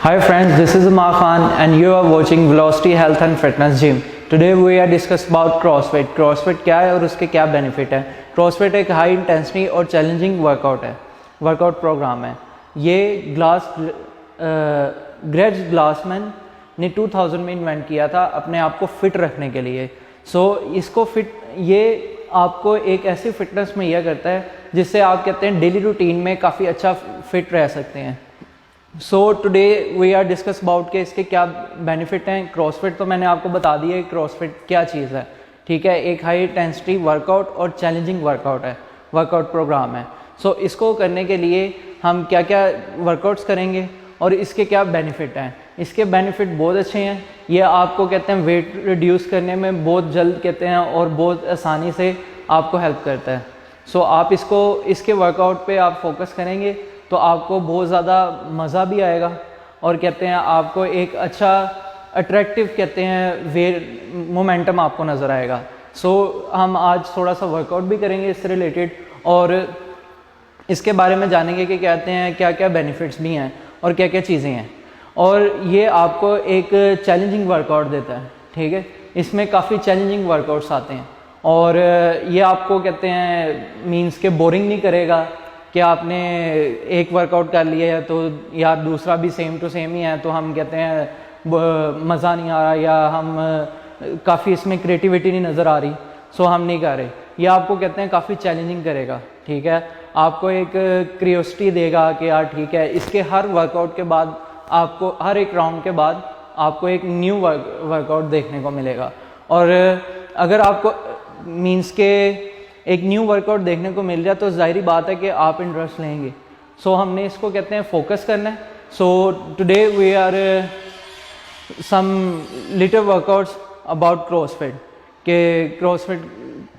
Hi friends, this is Amar Khan and you are watching Velocity Health and Fitness Gym. Today we are discuss about CrossFit. CrossFit क्या है और उसके क्या benefit है। CrossFit एक high intensity और challenging workout programme है। ये ग्रेग ग्लासमैन ने 2000 में इन्वेंट किया था अपने आप को फिट रखने के लिए। ये आपको एक ऐसी फिटनेस मुहैया करता है जिससे आप कहते हैं डेली रूटीन में काफ़ी अच्छा फिट रह सकते हैं। So today we are discuss about के इसके क्या बेनिफिट हैं। क्रॉसफिट तो मैंने आपको बता दिया है क्रॉसफिट क्या चीज़ है, ठीक है। एक हाई इंटेंसिटी वर्कआउट और चैलेंजिंग वर्कआउट प्रोग्राम है। सो इसको करने के लिए हम क्या क्या वर्कआउट्स करेंगे और इसके क्या बेनिफिट हैं। इसके बेनिफिट बहुत अच्छे हैं। ये आपको कहते हैं वेट रिड्यूस करने में बहुत जल्द कहते हैं और बहुत आसानी से आपको हेल्प करता है। सो आप इसके वर्कआउट पे आप फोकस करेंगे तो आपको बहुत ज़्यादा मज़ा भी आएगा और कहते हैं आपको एक अच्छा अट्रैक्टिव कहते हैं मोमेंटम आपको नज़र आएगा। सो हम आज थोड़ा सा वर्कआउट भी करेंगे इससे रिलेटेड और इसके बारे में जानेंगे कि कहते हैं क्या क्या बेनिफिट्स भी हैं और क्या क्या चीज़ें हैं। और ये आपको एक चैलेंजिंग वर्कआउट देता है, ठीक है। इसमें काफ़ी चैलेंजिंग वर्कआउट्स आते हैं और ये आपको कहते हैं मीन्स के बोरिंग नहीं करेगा कि आपने एक वर्कआउट कर लिया है तो या दूसरा भी सेम टू सेम ही है तो हम कहते हैं मज़ा नहीं आ रहा या हम काफ़ी इसमें क्रिएटिविटी नहीं नज़र आ रही, सो हम नहीं कर रहे। ये आपको कहते हैं काफ़ी चैलेंजिंग करेगा, ठीक है। आपको एक क्यूरियोसिटी देगा कि यार ठीक है, इसके हर वर्कआउट के बाद आपको हर एक राउंड के बाद आपको एक न्यू वर्कआउट देखने को मिलेगा। और अगर आपको मीन्स के एक न्यू वर्कआउट देखने को मिल जाए तो जाहिर बात है कि आप इंटरेस्ट लेंगे। सो हमने इसको कहते हैं फोकस करना है। So today we are some little workouts about CrossFit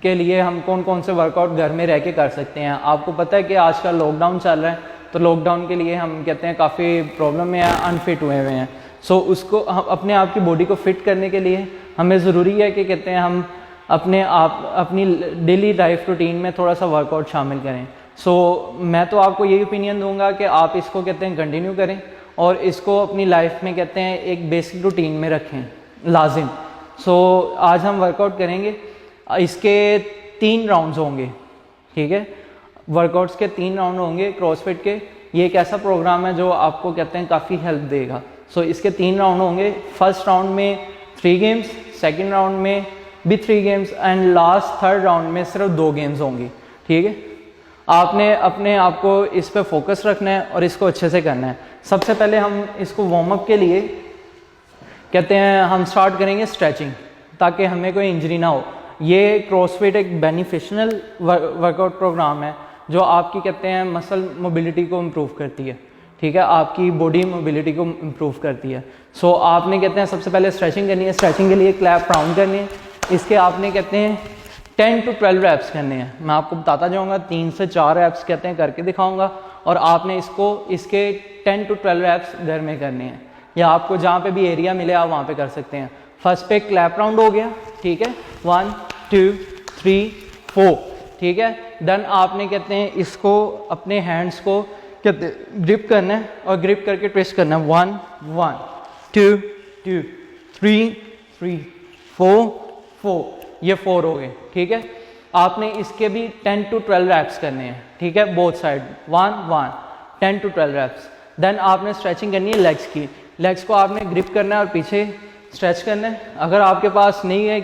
के लिए हम कौन कौन से वर्कआउट घर में रह के कर सकते हैं। आपको पता है कि आजकल लॉकडाउन चल रहा है तो लॉकडाउन के लिए हम कहते हैं काफ़ी प्रॉब्लम में अनफिट हुए हैं। सो उसको अपने आप की बॉडी को फिट करने के लिए हमें ज़रूरी है कि कहते हैं हम अपनी डेली लाइफ रूटीन में थोड़ा सा वर्कआउट शामिल करें। सो मैं तो आपको यही ओपिनियन दूंगा कि आप इसको कहते हैं कंटिन्यू करें और इसको अपनी लाइफ में कहते हैं एक बेसिक रूटीन में रखें लाजिम। सो आज हम वर्कआउट करेंगे। इसके 3 राउंड्स होंगे, ठीक है। वर्कआउट्स के 3 राउंड होंगे क्रॉसफिट के। ये एक ऐसा प्रोग्राम है जो आपको कहते हैं काफ़ी हेल्प देगा। सो इसके 3 राउंड होंगे। फर्स्ट राउंड में 3 गेम्स, सेकेंड राउंड में भी 3 games and last third round में सिर्फ 2 गेम्स होंगी, ठीक है। आपने अपने आप को इस पे फोकस रखना है और इसको अच्छे से करना है। सबसे पहले हम इसको वार्म अप के लिए कहते हैं हम स्टार्ट करेंगे स्ट्रेचिंग, ताकि हमें कोई इंजरी ना हो। ये क्रॉसफिट एक बेनिफिशियल वर्कआउट प्रोग्राम है जो आपकी कहते हैं मसल मोबिलिटी को इम्प्रूव करती है, ठीक है। आपकी बॉडी मोबिलिटी को इम्प्रूव करती है। सो आपने कहते हैं सबसे पहले स्ट्रेचिंग करनी है। स्ट्रेचिंग के लिए क्लैप राउंड करनी है। इसके आपने कहते हैं 10 to 12 रैप्स करने हैं। मैं आपको बताता जाऊंगा, 3 से 4 रैप्स कहते हैं करके दिखाऊंगा और आपने इसके 10 to 12 रैप्स घर में करने हैं या आपको जहाँ पे भी एरिया मिले आप वहाँ पे कर सकते हैं। फर्स्ट पे क्लैप राउंड हो गया, ठीक है। 1 2 3 4, ठीक है। देन आपने कहते हैं इसको अपने हैंड्स को कहते ग्रिप करना है और ग्रिप करके ट्विस्ट करना है। 1 1 2 2 3 3 4 4, ये 4 हो गए, ठीक है। आपने इसके भी 10 to 12 रैप्स करने हैं, ठीक है। Both side 1 1 10 to 12 reps. Then आपने स्ट्रेचिंग करनी है लेग्स की। लेग्स को आपने ग्रिप करना है और पीछे स्ट्रेच करना है। अगर आपके पास नहीं है,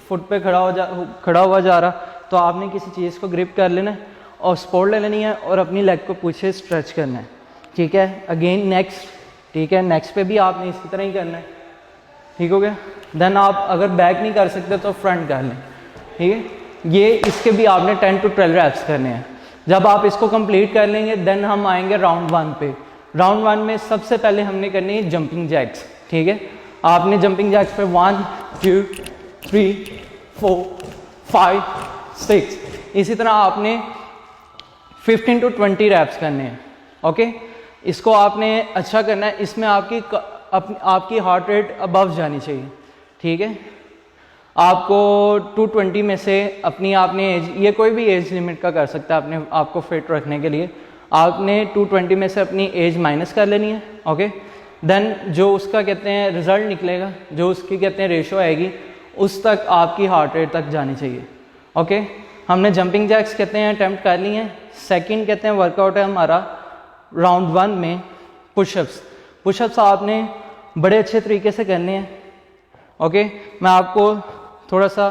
फुट पे खड़ा हुआ जा रहा, तो आपने किसी चीज़ को ग्रिप कर लेना है और सपोर्ट ले लेनी है और अपनी लेग को पीछे स्ट्रेच करना है, ठीक है। अगेन नेक्स्ट, ठीक है। नेक्स्ट पे भी आपने इसी तरह ही करना है, ठीक हो गया। देन आप अगर बैक नहीं कर सकते तो फ्रंट कर लें, ठीक है। ये इसके भी आपने 10 to 12 रैप्स करने हैं। जब आप इसको कंप्लीट कर लेंगे देन हम आएंगे राउंड 1 पे। राउंड 1 में सबसे पहले हमने करनी है जंपिंग जैक्स, ठीक है। आपने जंपिंग जैक्स पे 1 2 3 4 5 6, इसी तरह आपने 15 to 20 रैप्स करने हैं, ओके। इसको आपने अच्छा करना है। इसमें आपकी हार्ट रेट अबव जानी चाहिए, ठीक है। आपको 220 में से अपनी आपने एज, ये कोई भी एज लिमिट का कर सकता है अपने आपको फिट रखने के लिए। आपने 220 में से अपनी एज माइनस कर लेनी है, ओके। देन जो उसका कहते हैं रिज़ल्ट निकलेगा, जो उसकी कहते हैं रेशो आएगी, उस तक आपकी हार्ट रेट तक जानी चाहिए। ओके, हमने जंपिंग जैक्स कहते हैं अटैम्प्ट कर ली हैं। सेकंड कहते हैं वर्कआउट है हमारा राउंड 1 में पुशअप्स। पुशअप्स आपने बड़े अच्छे तरीके से करने हैं। ओके, मैं आपको थोड़ा सा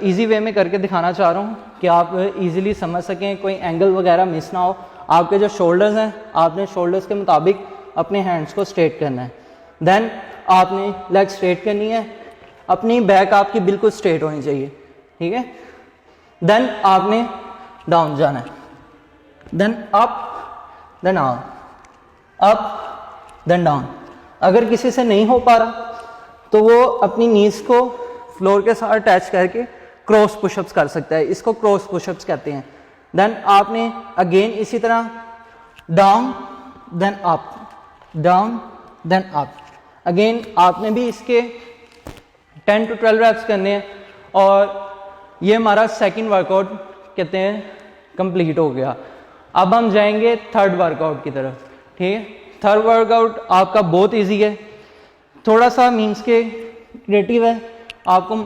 इजी वे में करके दिखाना चाह रहा हूँ कि आप इजीली समझ सकें, कोई एंगल वगैरह मिस ना हो। आपके जो शोल्डर्स हैं, आपने शोल्डर्स के मुताबिक अपने हैंड्स को स्ट्रेट करना है। देन आपने लेग स्ट्रेट करनी है, अपनी बैक आपकी बिल्कुल स्ट्रेट होनी चाहिए, ठीक है। देन आपने डाउन जाना है, then up, then down, up, then down. अगर किसी से नहीं हो पा रहा तो वो अपनी नीज को फ्लोर के साथ अटैच करके क्रॉस पुशअप्स कर सकता है, इसको क्रॉस पुशअप्स कहते हैं। देन आपने अगेन इसी तरह down, then up, down, then up. Again आपने भी इसके 10 to 12 रैप्स करने हैं और ये हमारा सेकंड वर्कआउट कहते हैं कंप्लीट हो गया। अब हम जाएंगे थर्ड वर्कआउट की तरफ, ठीक है। थर्ड वर्कआउट आपका बहुत इजी है, थोड़ा सा मीन्स के क्रिएटिव है, आपको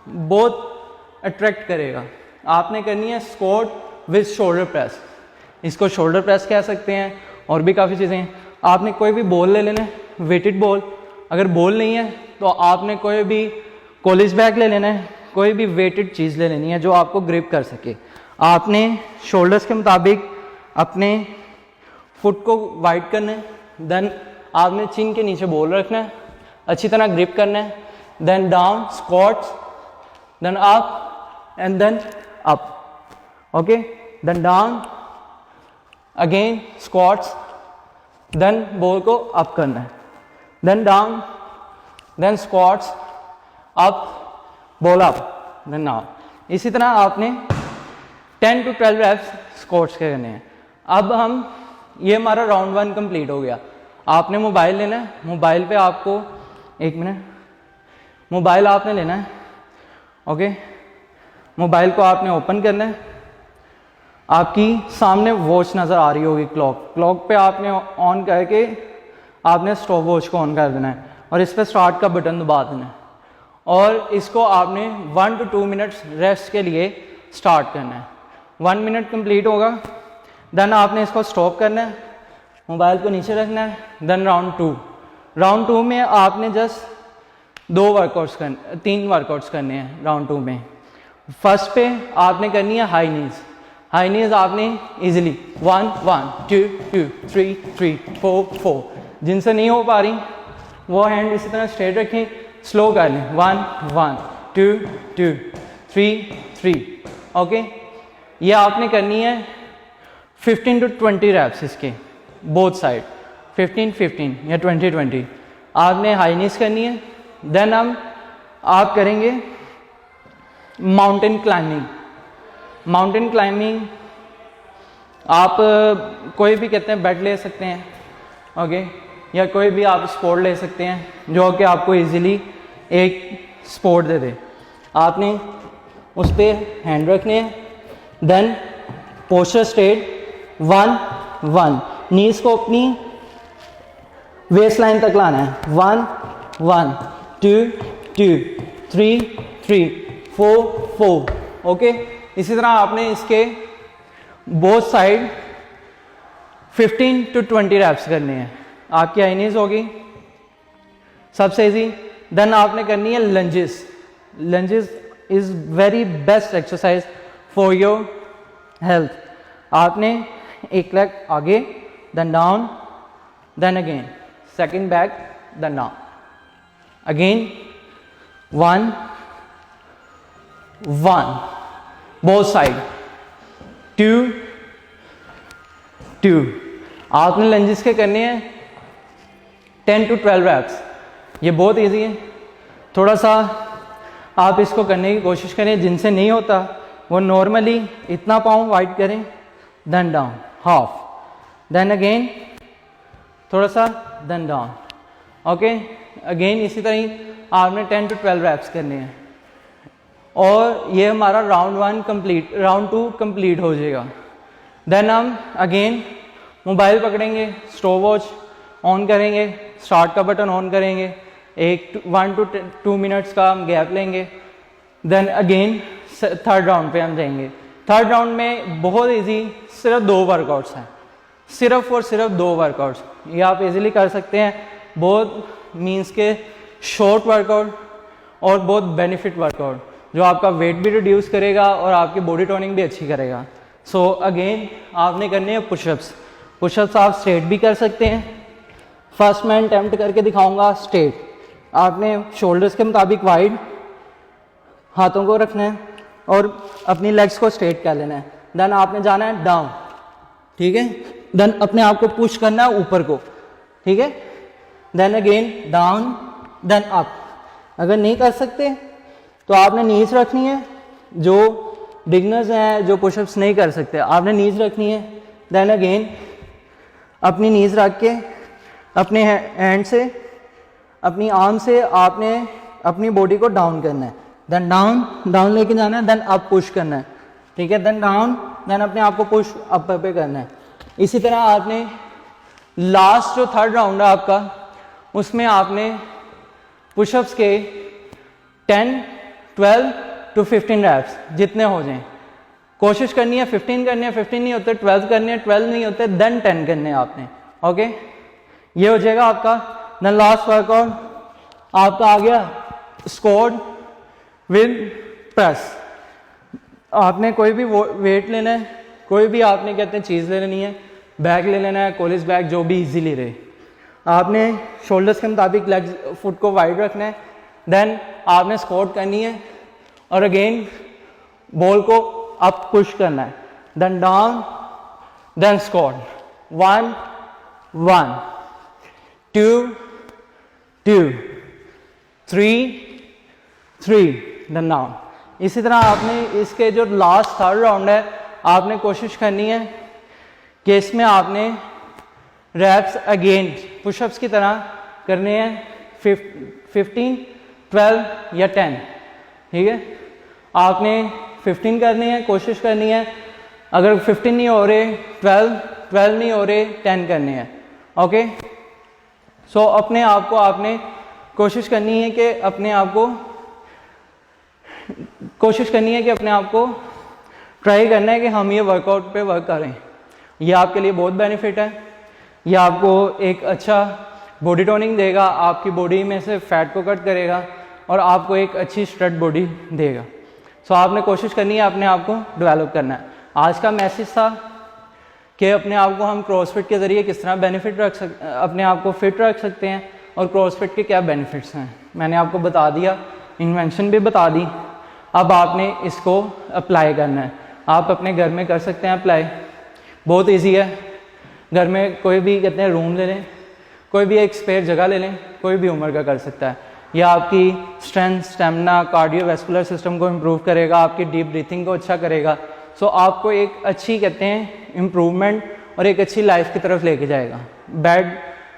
बहुत अट्रैक्ट करेगा। आपने करनी है स्क्वाट विद शोल्डर प्रेस, इसको शोल्डर प्रेस कह सकते हैं, और भी काफ़ी चीज़ें हैं। आपने कोई भी बॉल ले लेना है, वेटेड बॉल। अगर बॉल नहीं है तो आपने कोई भी कॉलेज बैग ले लेना है, कोई भी वेटेड चीज़ ले लेनी है जो आपको ग्रिप कर सके। आपने शोल्डर्स के मुताबिक अपने फुट को वाइड करना है, देन आपने चिन के नीचे बॉल रखना है, अच्छी तरह ग्रिप करना है, then down squats, then up and then up. Okay, then down again squats, then ball को अप करना है, then down, then squats, up, ball up, then down. इसी तरह आपने 10 to 12 रैप्स स्क्वाट्स के करने हैं। अब हम, ये हमारा राउंड 1 कंप्लीट हो गया। आपने मोबाइल लेना है, मोबाइल पे आपको, एक मिनट, मोबाइल आपने लेना है। ओके, मोबाइल को आपने ओपन करना है, आपकी सामने वॉच नज़र आ रही होगी, क्लॉक। क्लॉक पे आपने ऑन करके आपने स्टॉप वॉच को ऑन कर देना है और इस पर स्टार्ट का बटन दबा देना है और इसको आपने 1 to 2 मिनट्स रेस्ट के लिए स्टार्ट करना है। 1 मिनट कंप्लीट होगा, देन आपने इसको स्टॉप करना है, मोबाइल को नीचे रखना है। देन राउंड 2, राउंड 2 में आपने जस्ट 3 वर्कआउट्स करने हैं राउंड 2 में। फर्स्ट पे आपने करनी है हाई नीज। हाई नीज आपने इजीली 1 1 2 2 3 3 4 4, जिनसे नहीं हो पा रही वो हैंड इसी तरह स्ट्रेट रखें, स्लो कर लें, 1 1 2 2 3 3। ओके, ये आपने करनी है 15 to 20 रैप्स इसके, बोथ साइड 15 15 या 20 20 आपने हाई नीज करनी है। देन आप करेंगे माउंटेन क्लाइंबिंग। माउंटेन क्लाइंबिंग आप कोई भी कहते हैं बेड ले सकते हैं, ओके, या कोई भी आप स्पोर्ट ले सकते हैं जो कि आपको इजीली एक स्पोर्ट दे दे। आपने उस पर हैंड रखने हैं, देन पोस्चर स्ट्रेट 1 1, नीज को अपनी वेस्ट लाइन तक लाना है, 1 1 2 2 3 3 4 4। ओके, इसी तरह आपने इसके बोथ साइड 15 to 20 रैप्स करने हैं। आपकी हाई नीज होगी सबसे इजी। देन आपने करनी है lunges. Lunges is very best exercise for your health. आपने एक लेग आगे, then down, then again second back, then down again, 1 1 both side, 2 2। आपने लंजेस के करने हैं 10 to 12 रैप्स। ये बहुत इजी है, थोड़ा सा आप इसको करने की कोशिश करें। जिनसे नहीं होता वो नॉर्मली इतना पाँव वाइड करें, then down half, then again थोड़ा सा, देन डाउन। ओके, अगेन इसी तरह ही आपने 10 to 12 रैप्स करने हैं और ये हमारा राउंड 1 कंप्लीट, राउंड 2 कंप्लीट हो जाएगा। देन हम अगेन मोबाइल पकड़ेंगे, स्टॉप वॉच ऑन करेंगे, स्टार्ट का बटन ऑन करेंगे, 1 to 2 मिनट्स का हम गैप लेंगे, देन अगेन थर्ड राउंड पे हम जाएंगे। थर्ड राउंड में बहुत इजी, सिर्फ 2 वर्कआउट्स हैं, सिर्फ और सिर्फ 2 वर्कआउट्स, ये आप इजीली कर सकते हैं। बहुत मीन्स के शॉर्ट वर्कआउट और बहुत बेनिफिट वर्कआउट, जो आपका वेट भी रिड्यूस करेगा और आपकी बॉडी टोनिंग भी अच्छी करेगा। सो अगेन आपने करने हैं पुशअप्स। पुशअप्स आप स्ट्रेट भी कर सकते हैं। फर्स्ट मैं अटेम्प्ट करके दिखाऊंगा स्ट्रेट। आपने शोल्डर्स के मुताबिक वाइड हाथों को रखना है और अपनी लेग्स को स्ट्रेट कर लेना है। देन आपने जाना है डाउन, ठीक है। देन अपने आप को पुश करना है ऊपर को, ठीक है। Then again down, then up. अगर नहीं कर सकते तो आपने नीज रखनी है। जो बिगनर्स हैं, जो पुशअप्स नहीं कर सकते, आपने नीज रखनी है। देन अगेन अपनी नीज रख के अपने हैंड से, अपनी आर्म से आपने अपनी बॉडी को डाउन करना है। देन डाउन, डाउन लेके जाना है। देन अप पुश करना है, ठीक है। देन डाउन, देन अपने आप को पुश अप पे करना है। इसी तरह आपने लास्ट जो थर्ड राउंड है आपका, उसमें आपने पुशअप्स के 10, 12 to 15 रैप्स जितने हो जाएं कोशिश करनी है। 15 करनी है, 15 नहीं होते 12 करनी है, 12 नहीं होते देन 10 करने हैं आपने, ओके। ये हो जाएगा आपका। देन लास्ट वर्कआउट आपका आ गया स्क्वाट विद प्रेस। आपने कोई भी वेट लेना है, कोई भी आपने कहते हैं चीज़ ले लेनी है, बैग ले लेना है, कॉलेज बैग, जो भी इजीली रहे। आपने शोल्डर्स के मुताबिक लेग्स, फुट को वाइड रखना है। देन आपने स्क्वाट करनी है और अगेन बॉल को अप पुश करना है। Then down, then squat, 1 1 2 2 3 3, then down. इसी तरह आपने इसके जो लास्ट थर्ड राउंड है, आपने कोशिश करनी है कि इसमें आपने रैप्स अगेन पुशअप्स की तरह करने हैं। 15, 12 या 10, ठीक है। आपने 15 करनी है, कोशिश करनी है। अगर 15 नहीं हो रहे, 12 नहीं हो रहे, 10 करने हैं, ओके। सो अपने आप को आपने कोशिश करनी है कि अपने आप को ट्राई करना है कि हम ये वर्कआउट पे वर्क करें। ये आपके लिए बहुत बेनिफिट है। ये आपको एक अच्छा बॉडी टोनिंग देगा, आपकी बॉडी में से फैट को कट करेगा और आपको एक अच्छी स्ट्रेट बॉडी देगा। सो आपने कोशिश करनी है अपने आप को डेवलप करना है। आज का मैसेज था कि अपने आप को हम क्रॉसफिट के ज़रिए किस तरह अपने आप को फिट रख सकते हैं और क्रॉसफिट के क्या बेनिफिट्स हैं। मैंने आपको बता दिया, इन्वेंशन भी बता दी। अब आपने इसको अप्लाई करना है। आप अपने घर में कर सकते हैं अप्लाई, बहुत इजी है। घर में कोई भी कहते हैं रूम ले लें, कोई भी एक स्पेयर जगह ले लें, कोई भी उम्र का कर सकता है। यह आपकी स्ट्रेंथ, स्टेमिना, कार्डियोवैस्कुलर सिस्टम को इम्प्रूव करेगा, आपकी डीप ब्रीथिंग को अच्छा करेगा। सो आपको एक अच्छी कहते हैं इम्प्रूवमेंट और एक अच्छी लाइफ की तरफ लेके जाएगा। बैड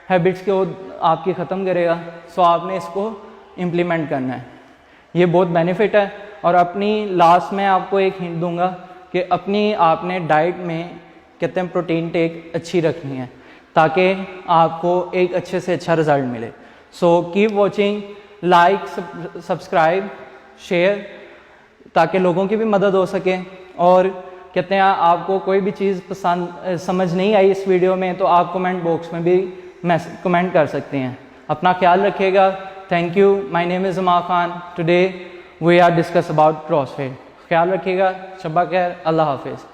हैबिट्स को आपकी ख़त्म करेगा। सो आपने इसको इम्प्लीमेंट करना है। ये बहुत बेनिफिट है। और अपनी लास्ट में आपको एक हिंट दूंगा कि अपनी आपने डाइट में कहते हैं प्रोटीन टेक अच्छी रखनी है, ताकि आपको एक अच्छे से अच्छा रिजल्ट मिले। So keep watching, like, subscribe, share, ताकि लोगों की भी मदद हो सके। और कहते हैं आपको कोई भी चीज़ पसंद समझ नहीं आई इस वीडियो में, तो आप कमेंट बॉक्स में भी कमेंट कर सकते हैं। अपना ख्याल रखिएगा। Thank you. My name is Umar Khan. Today we are discuss about CrossFit. ख्याल रखिएगा। शब्बा खैर। अल्लाह हाफिज़।